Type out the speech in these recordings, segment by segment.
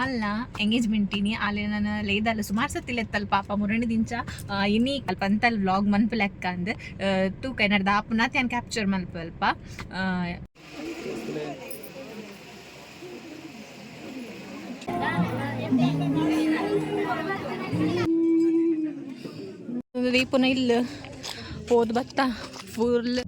ಆಲ್ನ engagement ಇನಿ ಆಲೆ ನಾನು ಲೇದಲ್ಲ ಸುಮಾರು ಸತ್ತಿಲೆತ್ತಲ್ ಪಾಪ ಮುರಣಿ ದಿಂಚ ಇನಿ ಅಲ್ಪ ಅಂತಲ್ ವ್ಲಾಗ್ ಮನ್ಪು ಲೆಕ್ಕ ಅಂದ್ ತೂಕ ಏನಾರ್ದ ಆಪುನ ತ್ಯಾನ್ ಕ್ಯಾಪ್ಚರ್ ಮನ್ಪು ಅಲ್ಪ ದೀಪುನ ಇಲ್ಲ ಹೋದ್ ಬತ್ತ ಫುಲ್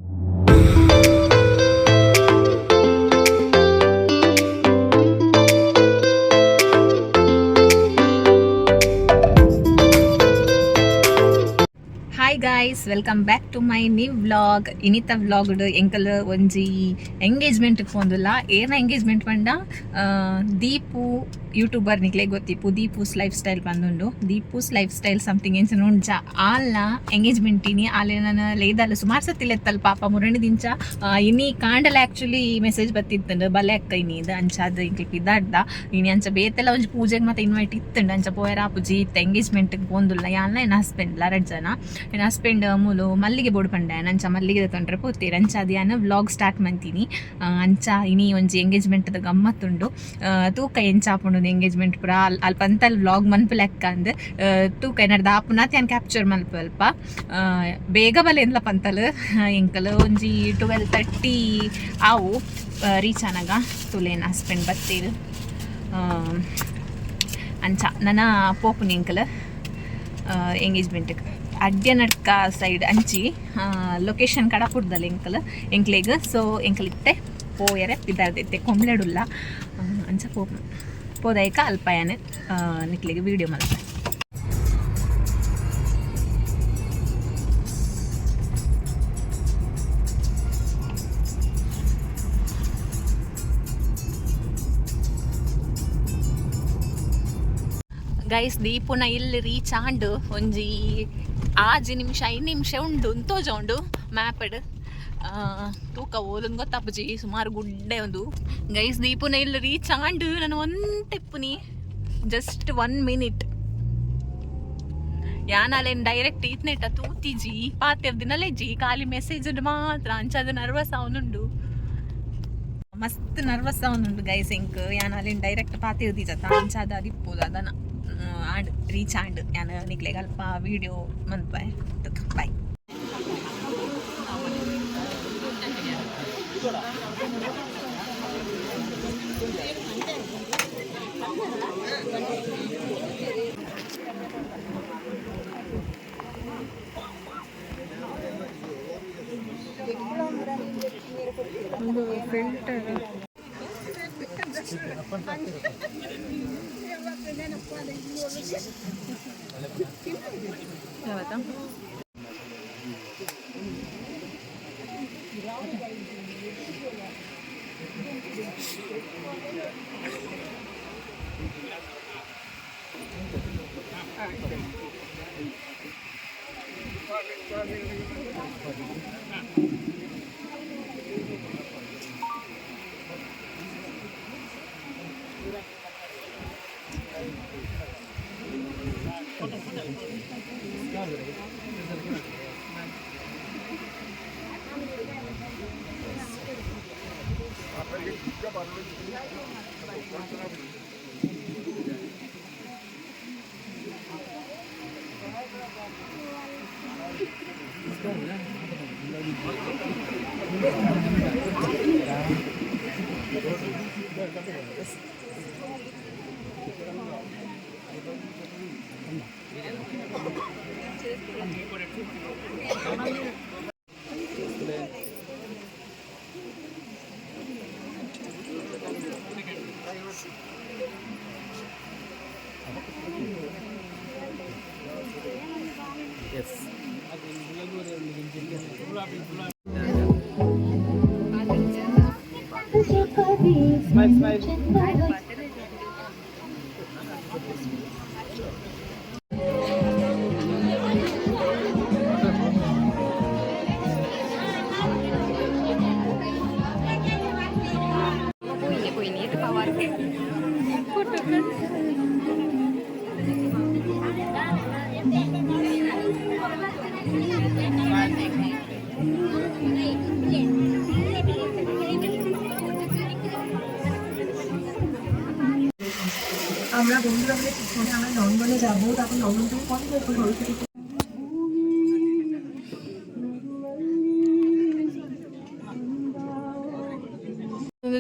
hi guys welcome back to my new vlog ಇನಿತ ವ್ಲಾಗ್ ಎಂಕಲ್ ಒಂಜಿ ಎಂಗೇಜ್ಮೆಂಟ್ ಪೋಂದುಲ್ಲ ಏನ ಎಂಗೇಜ್ಮೆಂಟ್ ಪಂಡ ದೀಪು ಯೂಟ್ಯೂಬರ್ ನಿಕ್ಲೆ ಗೊತ್ತಿಪ್ಪು ದೀಪೂಸ್ ಲೈಫ್ ಸ್ಟೈಲ್ ಬಂದುಂಡು ದೀಪೂಸ್ ಲೈಫ್ ಸ್ಟೈಲ್ ಸಮಥಿಂಗ್ ಎಂಚ ನೋಡ್ಜ ಆಲ್ನ ಎಂಗೇಜ್ಮೆಂಟ್ ಇನಿ ಆಲೆ ನಾನು ಲೇದಲ್ಲ ಸುಮಾರು ಸತ್ತಿಲೆತ್ತಲ್ ಪಾಪ ಮುರಣಿ ದಿಂಚ ಇನಿ ಕಾಂಡಲ ಆ್ಯಕ್ಚುಲಿ ಮೆಸೇಜ್ ಬತ್ತಿತ್ತಂಡು ಬಲೆ ಅಕ್ಕ ಇನಿ ಇದು ಅಂಚಾದ ಇಂಕ್ಲಿಪ್ ಇದ್ದಾಡ್ದ ಇನಿ ಅಂಚ ಬೇತೆಲ್ಲ ಒಂಜಿ ಪೂಜೆಗೆ ಮತ್ತೆ ಇನ್ವೈಟ್ ಇತ್ತಂಡು ಅಂಚ ಪೋಯರ ಆಪುಜಿ ಇತ್ತ ಎಂಗೇಜ್ಮೆಂಟ್ಗೆ ಪೋಂದುಲ್ಲ ಯಾಲ್ನ ಏನು ಹಸ್ಬೆಂಡ್ ಎರಡು ಜನ ನನ್ನ ಹಸ್ಬೆಂಡ್ ಮೂಲು ಮಲ್ಲಿಗೆ ಬೋರ್ಡ್ ಪಂಡೆ ಅಂಚ ಮಲ್ಲಿಗೆ ತೊಂಡ್ರೆ ಪೋತೀರಿ ಅಂಚ ಅದ್ಯಾನ ವ್ಲಾಗ್ ಸ್ಟಾರ್ಟ್ ಮಂತೀನಿ ಅಂಚ ಇನಿ ಒಂಜಿ ಎಂಗೇಜ್ಮೆಂಟ್ದ ಗಮ್ಮತ್ತುಂಡು ತೂಕ ಎಂಚಾಪುಂಡು ಎಂಗೇಜ್ಮೆಂಟ್ ಪೂರ ಅಲ್ಪ ಅಂತಲ್ ವ್ಲಾಗ್ ಮನ್ಪು ಲೆಕ್ಕ ಅಂದ್ ತೂಕ ಏನಾರ್ದ ಆಪುನ ತ್ಯಾನ್ ಕ್ಯಾಪ್ಚರ್ ಮನ್ಪು ಅಲ್ಪ ಬೇಗ ಬಲೆ ಎಂದ್ಲಪ್ಪ ಅಂತಲ್ ಎಂಕಲ್ ಒಂಜಿ 12:30 ಆವು ರೀಚ್ ಆನಾಗ ತುಲೇನ ಹಸ್ಬೆಂಡ್ ಬತ್ತೀರು ಅಂಚ ನನ್ನ ಪೋಪುನಿ ಎಂಕಲ್ ಎಂಗೇಜ್ಮೆಂಟ್ಗೆ ಅಡ್ಯ ನಡ್ಕ ಸೈಡ್ ಅಂಚಿ ಲೊಕೇಶನ್ ಕಡ ಪುಡ್ದಲ್ಲ ಎಂಕ್ಲೆಗ್ ಸೊ ಎಂಕಲ್ ಇತ್ತೆ ಪೋಯರೆ ಬಿದ್ದಾರ್ದೈತೆ ಕೊಂಬ್ಲೆಡುಲ್ಲ ಅಂಚ ಪೋದಾಯಕ ಅಲ್ಪಾಯನೆ ನಿಕ್ಲೆಗೆ ವೀಡಿಯೋ ಮಲ್ಪೆ ಗೈಸ್ ದೀಪುನ ಇಲ್ಲಿ ರೀಚ್ ಆಂಡ್ ಒಂಜಿ 6 ನಿಮಿಷ 5 ನಿಮಿಷ ಉಂಡು ತೋಜ ಉಂಡು ಮ್ಯಾಪಡ್ ತೂಕ ಓಲೊಂದು ಗೊತ್ತಾಪುಜಿ ಸುಮಾರು ಗುಡ್ಡೆ ಒಂದು ಗೈಸ್ ದೀಪುನ ಇಲ್ಲಿ ರೀಚ್ ಆಂಡ್ ನಾನು ಒಂದು ಟಿಪ್ಪುನಿ ಜಸ್ಟ್ 1 ಮಿನಿಟ್ ಯಾನಲ್ಲೇನು ಡೈರೆಕ್ಟ್ ಈತ್ನೆಟ ತೂತಿಜಿ ಪಾತ್ಯವ್ ದಿನಲೇಜಿ ಖಾಲಿ ಮೆಸೇಜ್ ಮಾತ್ರ ಅಂಚದ ನರ್ವಸ್ ಅವನುಂಡು ಮಸ್ತ್ ನರ್ವಸ್ ಅವನುಂಡು ಗೈಸ್ ಇಂಕ್ ಯಾನಲ್ಲೇನು ಡೈರೆಕ್ಟ್ ಪಾತಿರ್ದಿಜತ್ತ ಅಂಚಾದ ಅದಿಪ್ಪೋದು ಅದನ್ನ ಆಂಡ್ ರೀಚ್ ಆಂಡ್ ಯಾನ ನಿಕ್ಲೆಗೆ ಅಲ್ಪ ವಿಡಿಯೋ ಮನ್ಪೆ ಬಾಯ್ ಫಿಲ್ಟರ್ ಯಾವತ್ತ আমরা বন্ধুরা মিলে ঠিক করে আমরা নন্দনে যাবো, তারপর নন্দন থেকে কত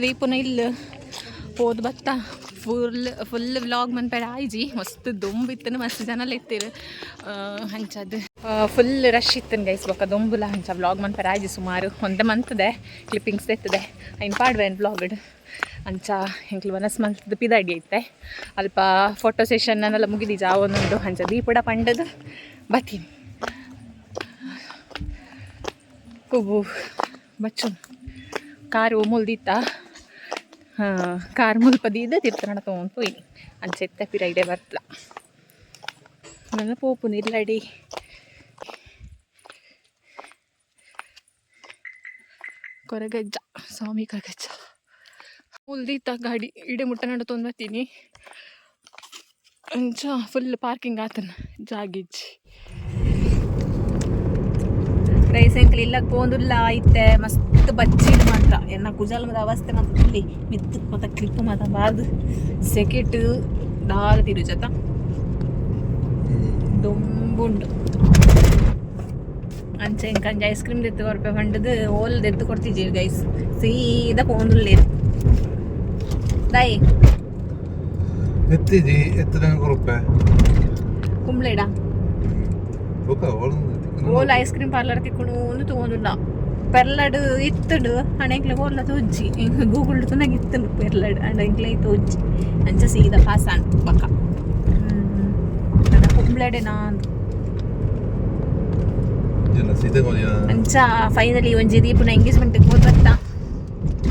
ದೀಪನ ಇಲ್ಲಿ ಹೋದ್ ಬತ್ತ ಫುಲ್ ವ್ಲಾಗ್ ಮನ್ಪೇಡ ಆಯ್ಜಿ ಮಸ್ತ್ ದೊಂಬಿತ್ತನು ಮಸ್ತ್ ಜನ ಎತ್ತಿರು ಹಂಚದು ಫುಲ್ ರಶ್ ಇತ್ತನು ಗೈಸ್ ಬೊಕ್ಕ ದೊಂಬುಲ ಹಂಚ ವ್ಲಾಗ್ ಮನ್ಪೇಡ ಆಯ್ಜಿ ಸುಮಾರು ಒಂದೇ ಮಂತದೆ ಕ್ಲಿಪ್ಪಿಂಗ್ಸ್ ಎತ್ತದೆ ಐನ್ ಪಾಡ್ವೇನು ವ್ಲಾಗಡ್ ಅಂಚ ಎಂಕ್ಲು ಮನಸ್ ಮಂತ್ ಪಿದಾಡಿ ಐತೆ ಅಲ್ಪ ಫೋಟೋ ಸೆಷನ್ ಅನ್ನೆಲ್ಲ ಮುಗಿದೀಜ ಒಂದೊಂದು ಹಂಚ ದೀಪಡ ಪಂಡದು ಬತ್ತೀನಿ ಕೂಬು ಬಚ್ಚು ಕಾರು ಮುಲ್ದಿತ್ತ ಕಾರ್ ಮುಲ್ಪದಿದ್ದ ತಿರ್ತಾನ ತೊಗೊಂಡು ಹೋಯ್ ಅಂಚೆತ್ತ ಪಿರೈಡೆ ಬರ್ತಲ ನನ್ನ ಪೋಪು ನಿಲ್ಲಡಿ ಕೊರಗಜ್ಜ ಸ್ವಾಮಿ ಕೊರಗಜ್ಜ ಮುಲ್ದಿತ್ತ ಗಾಡಿ ಇಡೆ ಮುಟ್ಟ ನಡ ತೊಂದು ಬರ್ತೀನಿ ಅಂಚ ಫುಲ್ ಪಾರ್ಕಿಂಗ್ ಆತನ ಜಾಗಿಜ್ಜಿ ರೈಸ್ ಎಂಕ್ಲು ಇಲ್ಲಕ್ಕೆ ಪೋಂದುಲ್ಲ ಐತೆ ಮಸ್ತ್ ಬಚ್ಚಿಡ್ ಮಾತ್ರ ಎನ್ನ ಕುಜಾಲದ ಅವಸ್ಥೆ ಮಾತ್ರ ಇಲ್ಲಿ ಮಿತ್ತು ಮತ್ತು ಕ್ಲಿಪ್ ಮಾತ್ರ ಬಾರ್ದು ಸೆಕೆಟ್ ದಾಲ ತಿರು ಜತ ದೊಂಬುಂಡು ಅಂಚೆ ಇಂಕಂಜ ಐಸ್ ಕ್ರೀಮ್ ತೆತ್ತು ರೂಪಾಯಿ ಫಂಡದು ಓಲ್ ತೆತ್ತು ಕೊಡ್ತಿದ್ದೀವಿ ಗೈಸ್ ಸೀದಾ ಪೋಂದುಲ್ಲೇರು ದಾಯಿ ಎತ್ತಿಜಿ ಎತ್ತದ ರೂಪಾಯಿ ಕುಂಬ್ಳೆಡ ಓಲ್ ಐಸ್ ಕ್ರೀಮ್ ಪಾರ್ಲರ್ ತಿಕ್ಕೊಂಡು ಒಂದು ತೊಗೊಂಡಿಲ್ಲ ಪೆರ್ಲಡ್ ಇತ್ತಡು ಹಣೆಕ್ಲೆ ಓಲ್ಲ ತೋಜ್ಜಿ ಹಿಂಗೆ ಗೂಗಲ್ ತುನಾಗ ಇತ್ತನು ಪೆರ್ಲಡ್ ಹಣೆಕ್ಲೆ ತೋಜ್ಜಿ ಅಂಚ ಸೀದಾ ಪಾಸ್ ಆನ್ ಪಕ್ಕ ನನ್ನ ಕುಂಬ್ಳೆಡೆನಾ ಅಂಚ ಫೈನಲಿ ಒಂಜಿ ದೀಪನ ಎಂಗೇಜ್ಮೆಂಟ್ಗೆ ಹೋದ್ ಬರ್ತಾ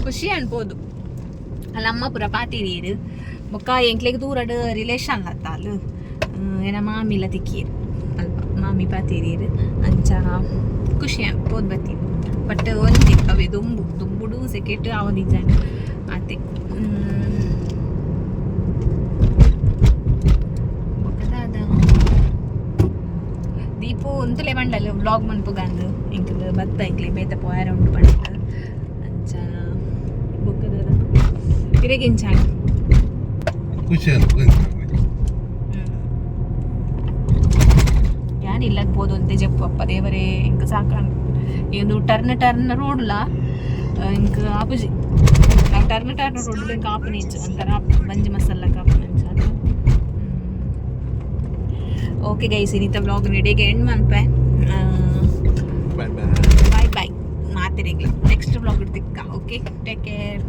ಖುಷಿ ಅನ್ಬೋದು ಅಲ್ಲ ಅಮ್ಮ ಪುರ ಪಾತಿರೀರು ಬೊಕ್ಕ ಎಂಕ್ಲೆಗೆ ದೂರಡ್ ರಿಲೇಷನ್ ಲತ್ತ ಅಲ್ಲ ಏನ ಮಾಮಿಲ್ಲ ತಿಕ್ಕೀರು ಅಲ್ಪ ಮಾಮಿ ಪಾತಿರೀರು ಅಂಚ ಖುಷಿ ಅನ್ಬೋದು ಬರ್ತೀನಿ ಬಟ್ ಒಂದು ತಿಕ್ಕವೆ ದುಂಬುಡು ಸೆಕೆಟ್ ಅವ ಡಿಸೈನ್ ಆತೆ ದೀಪು ಒಂತಲೇ ಬಂಡಲ್ಲ ವ್ಲಾಗ್ ಮನ್ಪುಗಂದು ಇಂಕಲು ಬತ್ತ ಇಂಕ್ಲೆ ಬೇತ ಪೋಯಾರ ಉಂಟು ಬಂಡ ಅಂಚ ಬೊಕ್ಕದ ತಿರುಗಿಂಚಾಣ ಖುಷಿ ಯಾನಿಲ್ಲಗ್ಬೋದು ಅಂತ ಜಪ್ಪು ಅಪ್ಪ ದೇವರೇ ಇಂಕ ಸಾಕಾಣ ಇಂದು ಟರ್ನ್ ರೋಡ್ಲ ಇಂಕ ಆಪುಜಿ ಟರ್ನ್ ರೋಡ್ ಇಂಕ ಆಪುನ ಇಂಚು ಒಂಥರ ಬಂಜಿ ಮಸಾಲ ಕಾಪುನ ಇಂಚ ಅದು ಓಕೆ ಗೈಸ್ ಇನ್ನಿತ ವ್ಲಾಗ್ ನೆಡೆಗೆ ಎಂಡ್ ಮನ್ಪೆ ಬಾಯ್ ಬಾಯ್ ಮಾತಿರೆಗ್ಲ ನೆಕ್ಸ್ಟ್ ವ್ಲಾಗ್ ತಿಕ್ಕ ಓಕೆ ಟೇಕ್ ಕೇರ್